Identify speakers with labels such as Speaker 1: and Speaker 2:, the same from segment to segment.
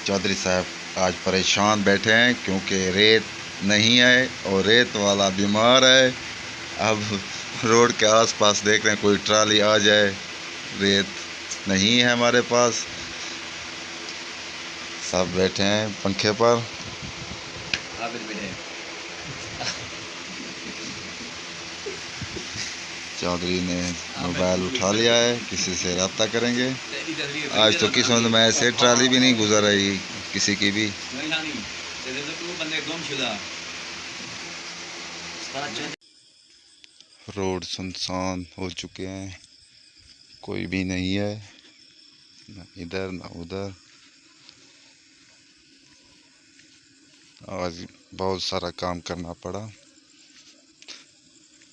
Speaker 1: चौधरी साहब आज परेशान बैठे हैं क्योंकि रेत नहीं है और रेत वाला बीमार है। अब रोड के आसपास देख रहे हैं कोई ट्राली आ जाए, रेत नहीं है हमारे पास। सब बैठे हैं पंखे पर। चौधरी ने मोबाइल उठा लिया है, किसी से रब्ता करेंगे। आज तो किस्मत में ऐसे ट्राली भी नहीं गुजर रही किसी की भी। रोड सुनसान हो चुके हैं, कोई भी नहीं है, न इधर न उधर। आज बहुत सारा काम करना पड़ा,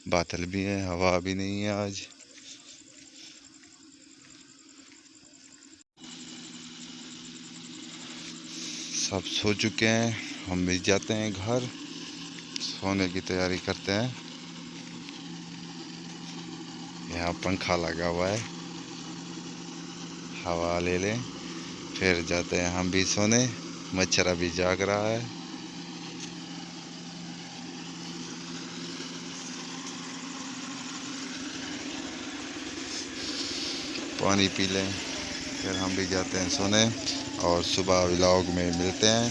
Speaker 1: बादल भी है, हवा भी नहीं है आज। सब सो चुके हैं, हम भी जाते हैं घर, सोने की तैयारी करते हैं। यहाँ पंखा लगा हुआ है, हवा ले लें फिर जाते हैं हम भी सोने। मच्छर अभी जाग रहा है। पानी पी लें फिर हम भी जाते हैं सोने और सुबह व्लॉग में मिलते हैं।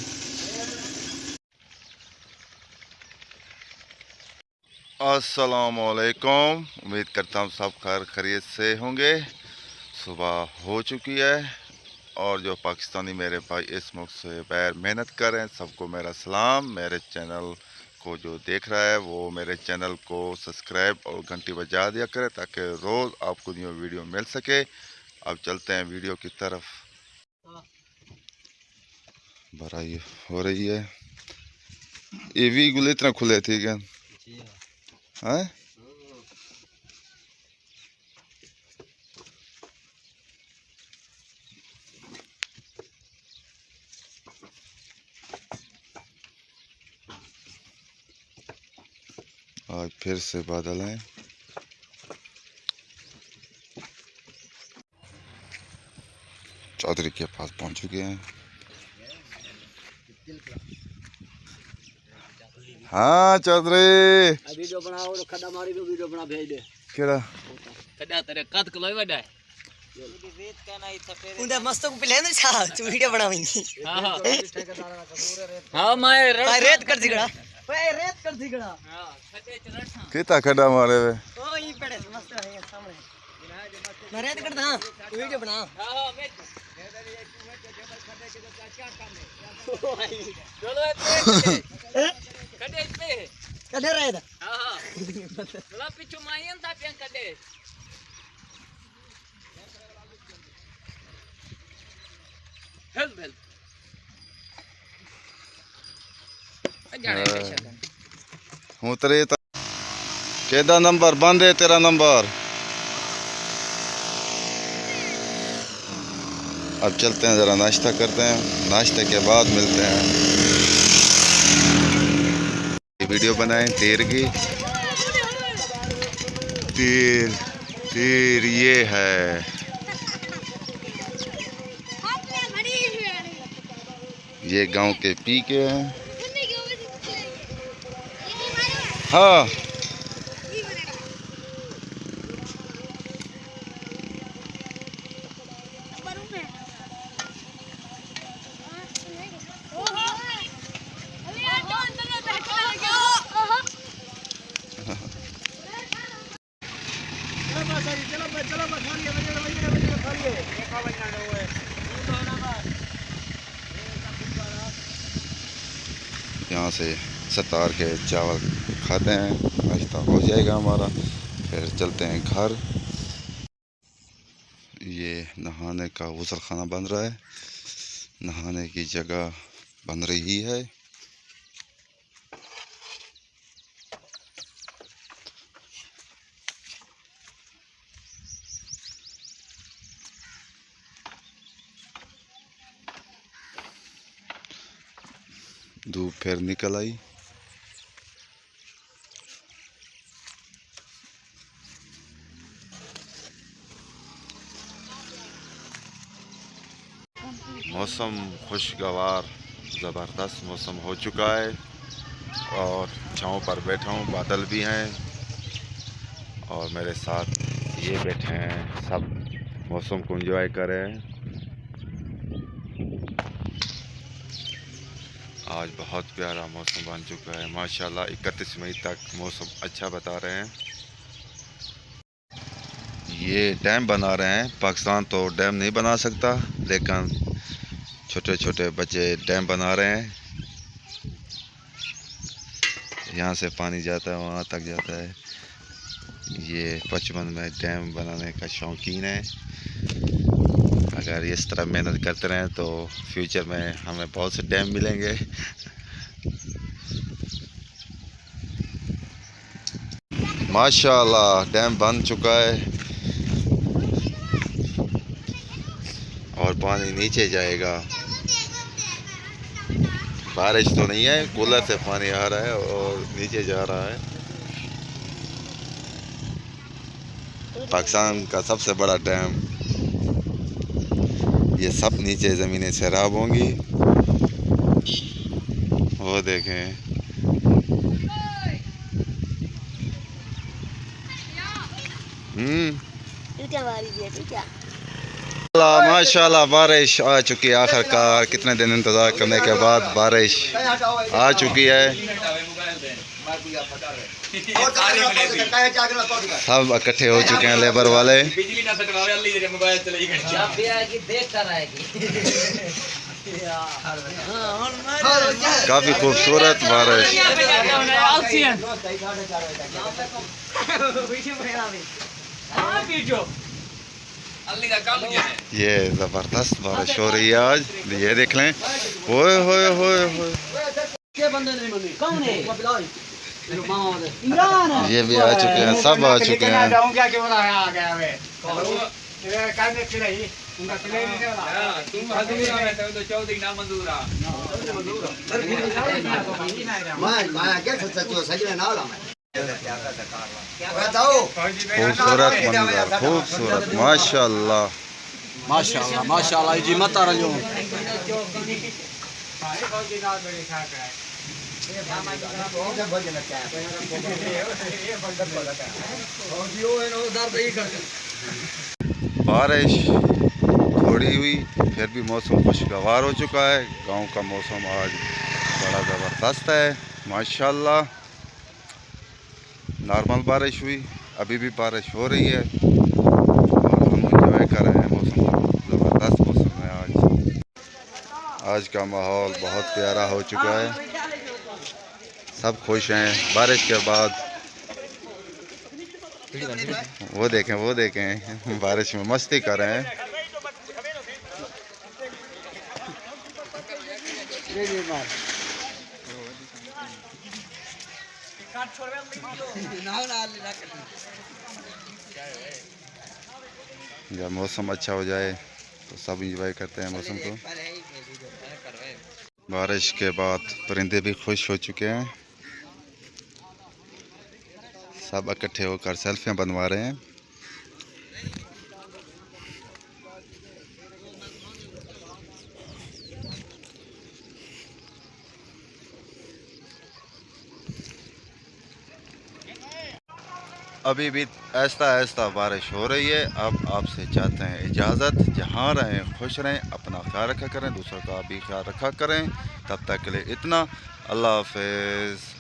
Speaker 1: अस्सलामुअलैकुम, उम्मीद करता हूँ सब खैर खैरियत से होंगे। सुबह हो चुकी है और जो पाकिस्तानी मेरे भाई इस मुल्क से बाहर मेहनत कर रहे हैं, सबको मेरा सलाम। मेरे चैनल को जो देख रहा है वो मेरे चैनल को सब्सक्राइब और घंटी बजा दिया करे ताकि रोज़ आपको न्यू वीडियो मिल सके। अब चलते हैं वीडियो की तरफ। भराई हो रही है। ये भी गुले इतना खुले थे क्या? हाँ, आज फिर से बादल हैं। चौधरी के पास पहुंच चुके हैं। हाँ चौधरी,
Speaker 2: वीडियो बनाओ और खड्डा मारी को वीडियो बना भेज दे।
Speaker 1: केड़ा
Speaker 2: खड्डा तेरे कद को लगा है।
Speaker 3: उंदे मस्त को प्लान था तू वीडियो बनावेंगी।
Speaker 2: हां हां मैं
Speaker 3: रेत कर दिगड़ा ओए रेत कर दिगड़ा।
Speaker 2: हां खड्डे च रठा
Speaker 1: कितना खड्डा मारे वे।
Speaker 3: ओ ई पड़े मस्त है सामने मैं रेत करदा हां वीडियो बना।
Speaker 2: हां हां मैं खड्डे के तो क्या काम है चलो खड्डे पे
Speaker 3: कदे रेत
Speaker 2: हां हां बोला पीछे मायन था पे खड्डे हेल्प हेल्प जाने बेशक
Speaker 1: उतरे केदा नंबर बंद है तेरा नंबर। अब चलते हैं, ज़रा नाश्ता करते हैं, नाश्ते के बाद मिलते हैं। वीडियो बनाएं तीर की। तीर तीर ये है, ये गांव के पी के हैं। हाँ यहाँ से सतार के चावल खाते हैं, नाश्ता हो जाएगा हमारा, फिर चलते हैं घर। ये नहाने का गुसल खाना बन रहा है, नहाने की जगह बन रही है। धूप फिर निकल आई। मौसम खुशगवार ज़बरदस्त मौसम हो चुका है और छाँव पर बैठा हूँ, बादल भी हैं और मेरे साथ ये बैठे हैं, सब मौसम को एंजॉय कर रहे हैं। आज बहुत प्यारा मौसम बन चुका है माशाल्लाह। 31 मई तक मौसम अच्छा बता रहे हैं। ये डैम बना रहे हैं। पाकिस्तान तो डैम नहीं बना सकता, लेकिन छोटे छोटे बच्चे डैम बना रहे हैं। यहाँ से पानी जाता है, वहाँ तक जाता है। ये बचपन में डैम बनाने का शौकीन है। अगर इस तरह मेहनत करते रहें तो फ्यूचर में हमें बहुत से डैम मिलेंगे। माशाल्लाह डैम बन चुका है और पानी नीचे जाएगा। बारिश तो नहीं है, कूलर से पानी आ रहा है और नीचे जा रहा है। पाकिस्तान का सबसे बड़ा डैम। ये सब नीचे ज़मीनें सैराब होंगी। वो देखें, माशाल्लाह बारिश आ चुकी है आखिरकार। कितने दिन इंतज़ार करने के बाद बारिश आ चुकी है। सब इकट्ठे हो चुके हैं लेबर वाले। काफ़ी खूबसूरत बारिश। ये ज़बरदस्त बारिश हो रही है आज। ये देख लें, होए होए होए होए। ये भी आ चुके हैं, सब आ चुके हैं। खूबसूरत मंजर, खूबसूरत माशाल्लाह
Speaker 2: माशाल्लाह माशाल्लाह जी मत आ रहा
Speaker 1: बारिश थोड़ी हुई फिर भी मौसम खुशगवार हो चुका है। गांव का मौसम आज बड़ा ज़बरदस्त है माशाल्लाह। नॉर्मल बारिश हुई, अभी भी बारिश हो रही है और हम इंजॉय कर रहे हैं मौसम को। ज़बरदस्त मौसम है आज का माहौल बहुत प्यारा हो चुका है। सब खुश हैं बारिश के बाद। वो देखें बारिश में मस्ती कर रहे हैं। जब मौसम अच्छा हो जाए तो सब इंजॉय करते हैं मौसम को। बारिश के बाद परिंदे भी खुश हो चुके हैं। सब इकट्ठे होकर सेल्फियां बनवा रहे हैं। अभी भी ऐसा ऐसा बारिश हो रही है। अब आपसे चाहते हैं इजाज़त। जहाँ रहें खुश रहें, अपना ख्याल रखा करें, दूसरों का भी ख्याल रखा करें। तब तक के लिए इतना, अल्लाह हाफ़िज़।